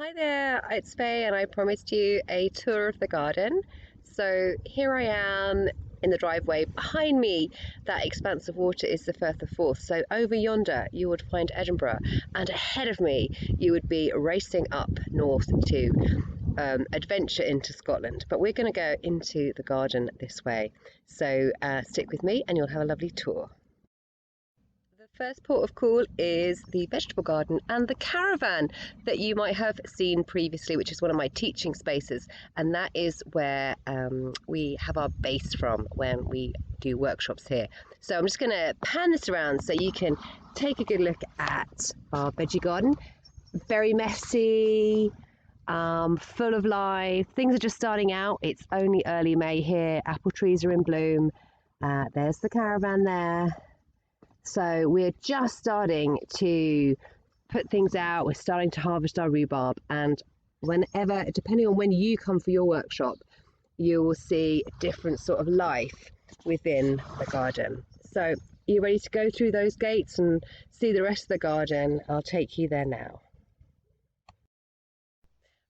Hi there, it's Faye, and I promised you a tour of the garden. So here I am in the driveway. Behind me, that expanse of water is the Firth of Forth. So over yonder, you would find Edinburgh, and ahead of me, you would be racing up north to adventure into Scotland. But we're going to go into the garden this way. So stick with me, and you'll have a lovely tour. The first port of call is the vegetable garden and the caravan that you might have seen previously, which is one of my teaching spaces, and that is where we have our base from when we do workshops here. So I'm just going to pan this around so you can take a good look at our veggie garden. Very messy, full of life. Things are just starting out. It's only early May here. Apple trees are in bloom. There's the caravan there. So we're just starting to put things out. We're starting to harvest our rhubarb, and whenever, depending on when you come for your workshop, you will see a different sort of life within the garden. So are you ready to go through those gates and see the rest of the garden? I'll take you there now.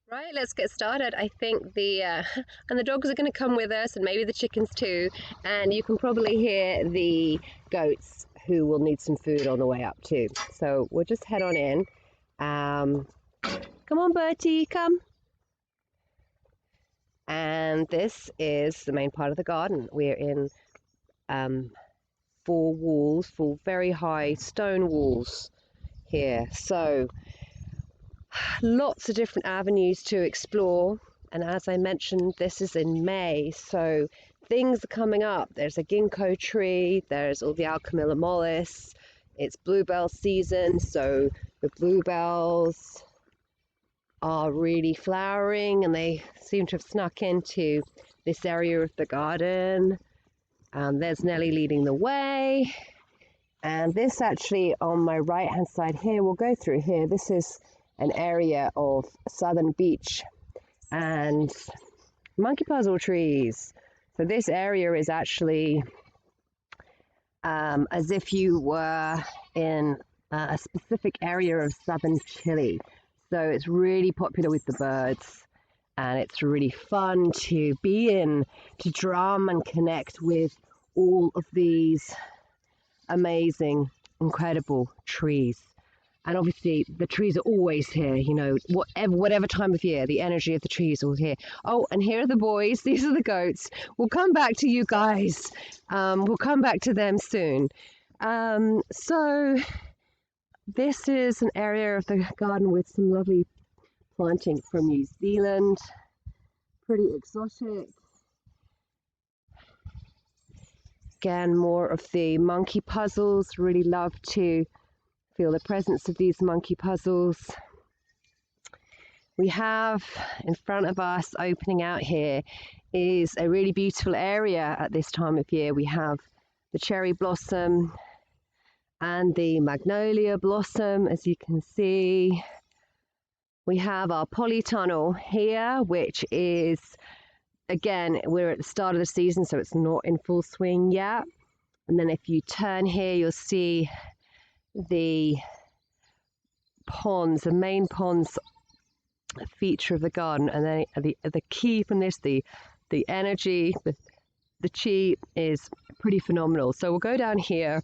Right, let's get started. I think the dogs are going to come with us, and maybe the chickens too. And you can probably hear the goats who will need some food on the way up too. So we'll just head on in. Come on, Bertie, come. And this is the main part of the garden. We're in four very high stone walls here. So lots of different avenues to explore, and as I mentioned, this is in May, so things are coming up. There's a ginkgo tree, there's all the Alchemilla mollis, it's bluebell season, so the bluebells are really flowering, and they seem to have snuck into this area of the garden. There's Nellie leading the way, and this actually on my right hand side here, we'll go through here, this is an area of southern beech and monkey puzzle trees. So this area is actually as if you were in a specific area of southern Chile. So it's really popular with the birds, and it's really fun to be in, to drum and connect with all of these amazing, incredible trees. And obviously the trees are always here, you know, whatever time of year, the energy of the trees are all here. Oh, and here are the boys. These are the goats. We'll come back to you guys. We'll come back to them soon. So this is an area of the garden with some lovely planting from New Zealand. Pretty exotic. Again, more of the monkey puzzles. Really love to feel the presence of these monkey puzzles. We have in front of us, opening out here, is a really beautiful area at this time of year. We have the cherry blossom and the magnolia blossom, as you can see. We have our polytunnel here, which is, again, we're at the start of the season, so it's not in full swing yet. And then if you turn here, you'll see the ponds, the main ponds feature of the garden, and then the key from this, the energy, the chi is pretty phenomenal. So we'll go down here.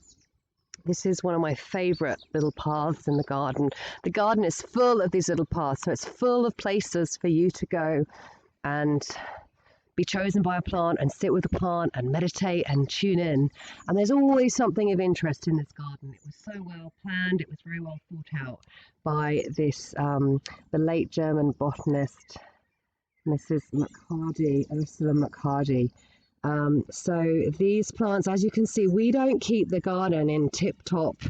This is one of my favorite little paths in the garden. The garden is full of these little paths, so it's full of places for you to go and be chosen by a plant and sit with a plant and meditate and tune in. And there's always something of interest in this garden. It was so well planned, it was very well thought out by this, the late German botanist, Mrs. McHardy, Ursula McHardy. So these plants, as you can see, we don't keep the garden in tip-top,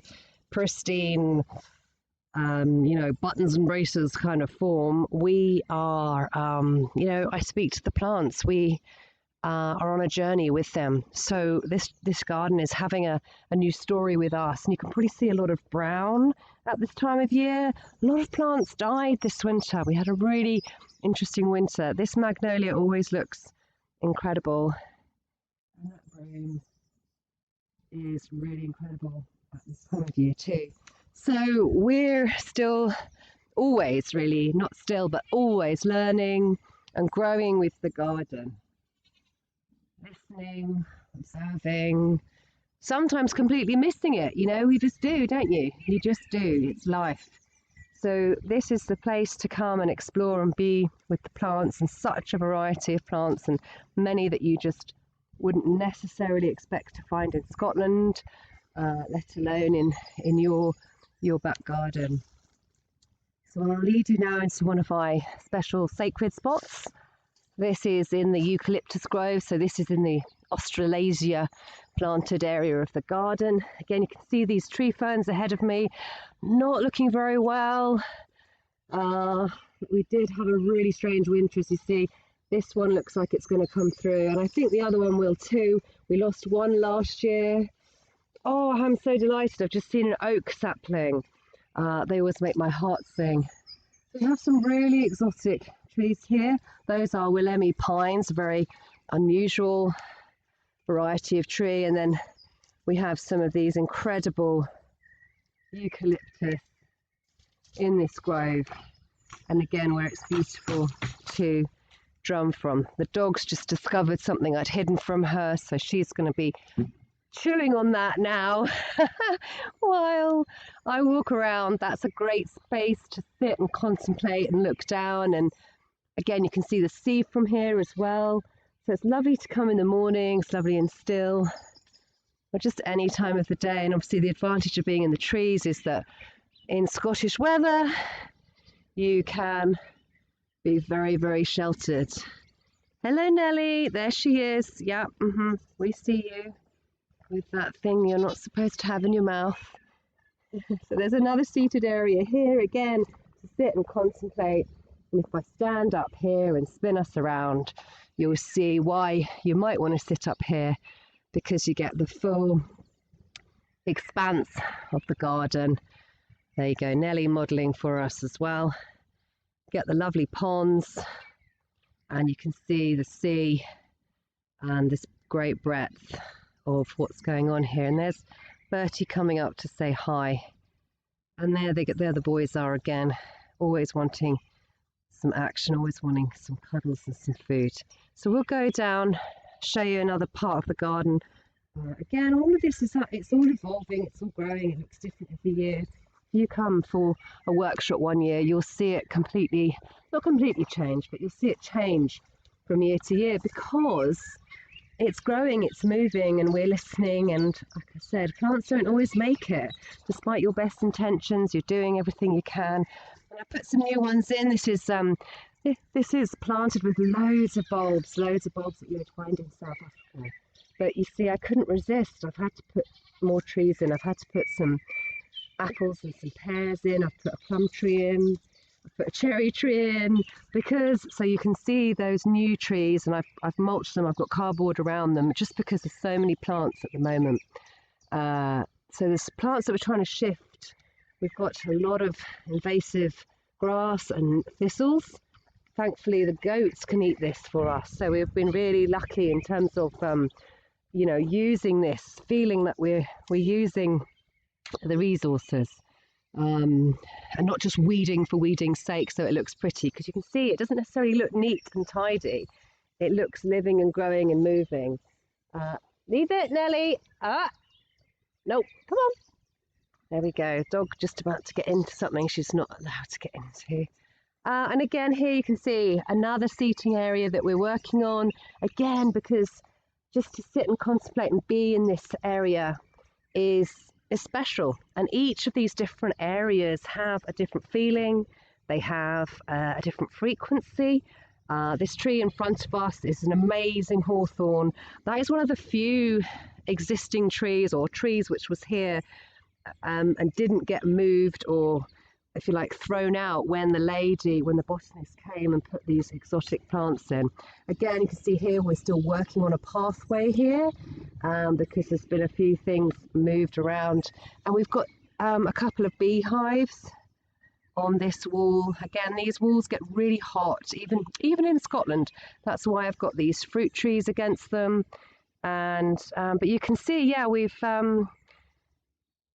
pristine, you know, buttons and braces kind of form. We are, you know, I speak to the plants. We are on a journey with them. So this garden is having a new story with us. And you can probably see a lot of brown at this time of year. A lot of plants died this winter. We had a really interesting winter. This magnolia always looks incredible. And that broom is really incredible at this time of year too. So we're still always really, not still, but always learning and growing with the garden. Listening, observing, sometimes completely missing it. You know, we just do, don't you? You just do. It's life. So this is the place to come and explore and be with the plants, and such a variety of plants, and many that you just wouldn't necessarily expect to find in Scotland, let alone in your back garden. So I'll lead you now into one of my special sacred spots. This is in the eucalyptus grove, so this is in the Australasia planted area of the garden. Again, you can see these tree ferns ahead of me, not looking very well. We did have a really strange winter, as you see. This one looks like it's going to come through, and I think the other one will too. We lost one last year. Oh, I'm so delighted. I've just seen an oak sapling. They always make my heart sing. We have some really exotic trees here. Those are Willemmy pines, a very unusual variety of tree. And then we have some of these incredible eucalyptus in this grove. And again, where it's beautiful to drum from. The dog's just discovered something I'd hidden from her, so she's going to be chewing on that now while I walk around. That's a great space to sit and contemplate and look down, and again you can see the sea from here as well, so it's lovely to come in the morning. It's lovely and still, or just any time of the day. And obviously the advantage of being in the trees is that in Scottish weather you can be very, very sheltered. Hello Nellie, there she is. Yeah, we see you with that thing you're not supposed to have in your mouth. So there's another seated area here again to sit and contemplate. And if I stand up here and spin us around, you'll see why you might want to sit up here, because you get the full expanse of the garden. There you go, Nellie modelling for us as well. Get the lovely ponds, and you can see the sea and this great breadth of what's going on here. And there's Bertie coming up to say hi, and there the boys are again, always wanting some action, always wanting some cuddles and some food. So we'll go down, show you another part of the garden. Again, all of this is, it's all evolving, it's all growing, it looks different every year. If you come for a workshop one year, you'll see it completely, not completely change, but you'll see it change from year to year, because it's growing, it's moving, and we're listening. And like I said, plants don't always make it. Despite your best intentions, you're doing everything you can. And I put some new ones in. This is planted with loads of bulbs that you would find in South Africa. But you see, I couldn't resist. I've had to put more trees in. I've had to put some apples and some pears in. I've put a plum tree in. Put a cherry tree in, because so you can see those new trees, and I've mulched them. I've got cardboard around them, just because there's so many plants at the moment. So there's plants that we're trying to shift. We've got a lot of invasive grass and thistles. Thankfully the goats can eat this for us, so we've been really lucky in terms of you know, using this, feeling that we're using the resources. And not just weeding for weeding's sake so it looks pretty, because you can see it doesn't necessarily look neat and tidy. It looks living and growing and moving. Leave it, Nellie. Nope, come on. There we go. Dog just about to get into something she's not allowed to get into. And again, here you can see another seating area that we're working on. Again, because just to sit and contemplate and be in this area is special, and each of these different areas have a different feeling. They have a different frequency. This tree in front of us is an amazing hawthorn. That is one of the few existing trees, or trees which was here and didn't get moved, or if you like, thrown out when the botanist came and put these exotic plants in. Again, you can see here we're still working on a pathway here, because there's been a few things moved around, and we've got a couple of beehives on this wall. Again, these walls get really hot, even in Scotland. That's why I've got these fruit trees against them. And but you can see, yeah, we've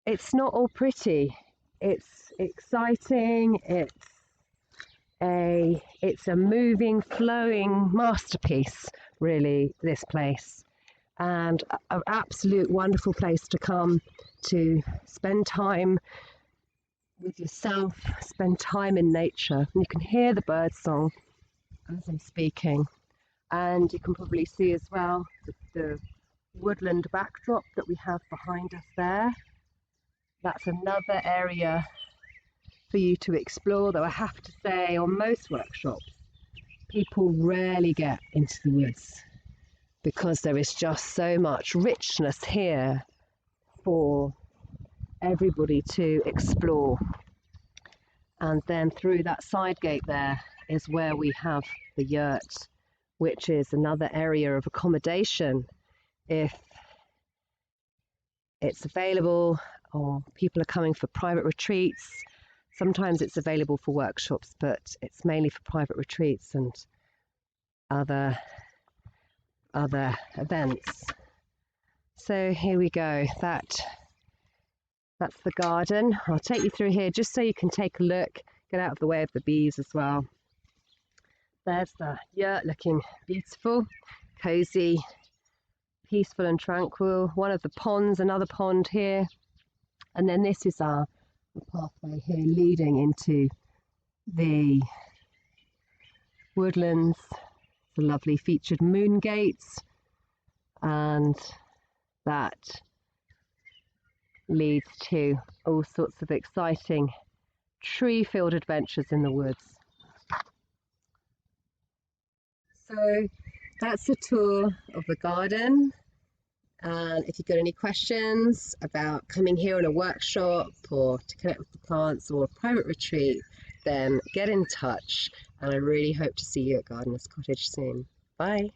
it's not all pretty. It's exciting, it's it's a moving, flowing masterpiece, really, this place. And an absolute wonderful place to come to spend time with yourself, spend time in nature. And you can hear the bird song as I'm speaking. And you can probably see as well the woodland backdrop that we have behind us there. That's another area for you to explore, though I have to say on most workshops, people rarely get into the woods because there is just so much richness here for everybody to explore. And then through that side gate there is where we have the yurt, which is another area of accommodation if it's available or people are coming for private retreats. Sometimes it's available for workshops, but it's mainly for private retreats and other events. So here we go. That's the garden. I'll take you through here just so you can take a look, get out of the way of the bees as well. There's the yurt looking beautiful, cozy, peaceful and tranquil. One of the ponds, another pond here. And then this is our pathway here leading into the woodlands. The lovely featured moon gates, and that leads to all sorts of exciting tree-filled adventures in the woods. So that's a tour of the garden. And if you've got any questions about coming here on a workshop or to connect with the plants or a private retreat, then get in touch. And I really hope to see you at Gardener's Cottage soon. Bye.